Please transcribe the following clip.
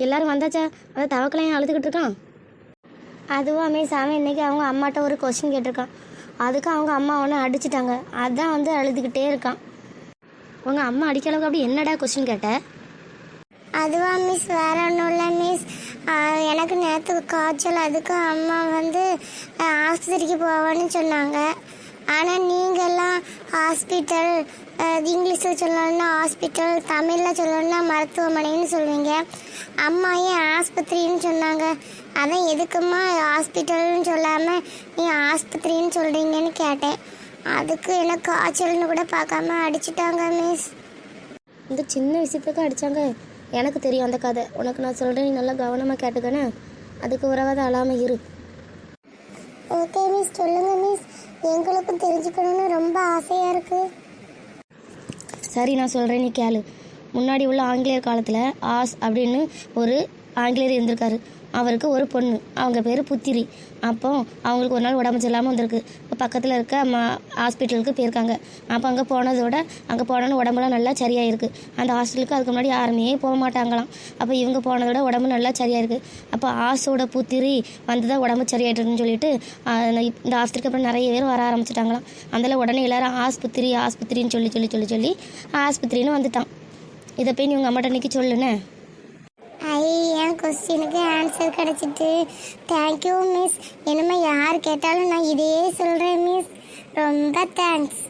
எல்லாரும் வந்தாச்சா? அந்த தவக்கலையும் அழுதுகிட்டு இருக்கான். அதுவா மிஸ், அவன் இன்னைக்கு அவங்க அம்மாட்ட ஒரு கொஸ்டின் கேட்டிருக்கான். அதுக்கு அவங்க அம்மா ஒன்று அடிச்சிட்டாங்க. அதான் வந்து அழுதுகிட்டே இருக்கான். உங்கள் அம்மா அடிக்க அளவுக்கு அப்படி என்னடா கொஸ்டின் கேட்ட? அதுவா மிஸ், வேற ஒன்றும் இல்லை மிஸ். எனக்கு நேற்று காய்ச்சல், அதுக்கு அம்மா வந்து ஆஸ்பத்திரிக்கு போவேன்னு சொன்னாங்க. ஆனால் நீங்கள்லாம் ஹாஸ்பிட்டல், இங்கிலீஷில் சொல்லணும்னா ஹாஸ்பிட்டல், தமிழில் சொல்லணும்னா மருத்துவமனைன்னு சொல்லுவீங்க. அம்மா ஏன் ஆஸ்பத்திரின்னு சொன்னாங்க? அதான் எதுக்குமா ஹாஸ்பிட்டல்னு சொல்லாமல் நீ ஆஸ்பத்திரின்னு சொல்கிறீங்கன்னு கேட்டேன். அதுக்கு எனக்கு காய்ச்சல்னு கூட பார்க்காம அடிச்சிட்டாங்க மிஸ். இந்த சின்ன விஷயத்துக்கு அடித்தாங்க. எனக்கு தெரியும் அந்த கதை. உனக்கு நான் சொல்கிறேன், நீ நல்லா கவனமாக கேட்டுக்கணே. அதுக்கு உறவாத அழாமல் இரு. ஓகே மிஸ், சொல்லுங்கள் மிஸ். எங்களுக்கும் தெரிஞ்சுக்கணும்னு ரொம்ப ஆசையாக இருக்குது. சரி, நான் சொல்கிறேன், நீ கேளு. முன்னாடி உள்ள ஆங்கிலேயர் காலத்தில் ஆஸ் அப்படின்னு ஒரு ஆங்கிலேயர் இருந்திருக்காரு. அவருக்கு ஒரு பொண்ணு, அவங்க பேர் புத்திரி. அப்போ அவங்களுக்கு ஒரு நாள் உடம்பு சரியில்லாமல் வந்திருக்கு. இப்போ பக்கத்தில் இருக்க ஹாஸ்பிட்டலுக்கு போயிருக்காங்க. அப்போ அங்கே போனோன்னு உடம்புலாம் நல்லா சரியாயிருக்கு. அந்த ஹாஸ்பிட்டலுக்கு அதுக்கு முன்னாடி யாருமே போக மாட்டாங்களாம். அப்போ இவங்க போனதோட உடம்பு நல்லா சரியாயிருக்கு. அப்போ ஆசோட புத்திரி வந்து தான் உடம்பு சரியாயிட்டுருக்குன்னு சொல்லிட்டு இந்த ஹாஸ்பிட்டலுக்கு அப்புறம் நிறைய பேர் வர ஆரம்பிச்சிட்டாங்களாம். அதில் உடனே எல்லாரும் ஆஸ்பத்திரின்னு சொல்லி ஆஸ்பத்திரின்னு வந்துட்டான். இதை போய் நீ உங்கள் அம்மாட்ட இன்னைக்கு சொல்லுண்ணே. என் கொஸ்டினுக்கு ஆன்சர் கிடச்சிட்டு தேங்க்யூ மிஸ். இனிமேல் யார் கேட்டாலும் நான் இதே சொல்கிறேன் மிஸ். ரொம்ப தேங்க்ஸ்.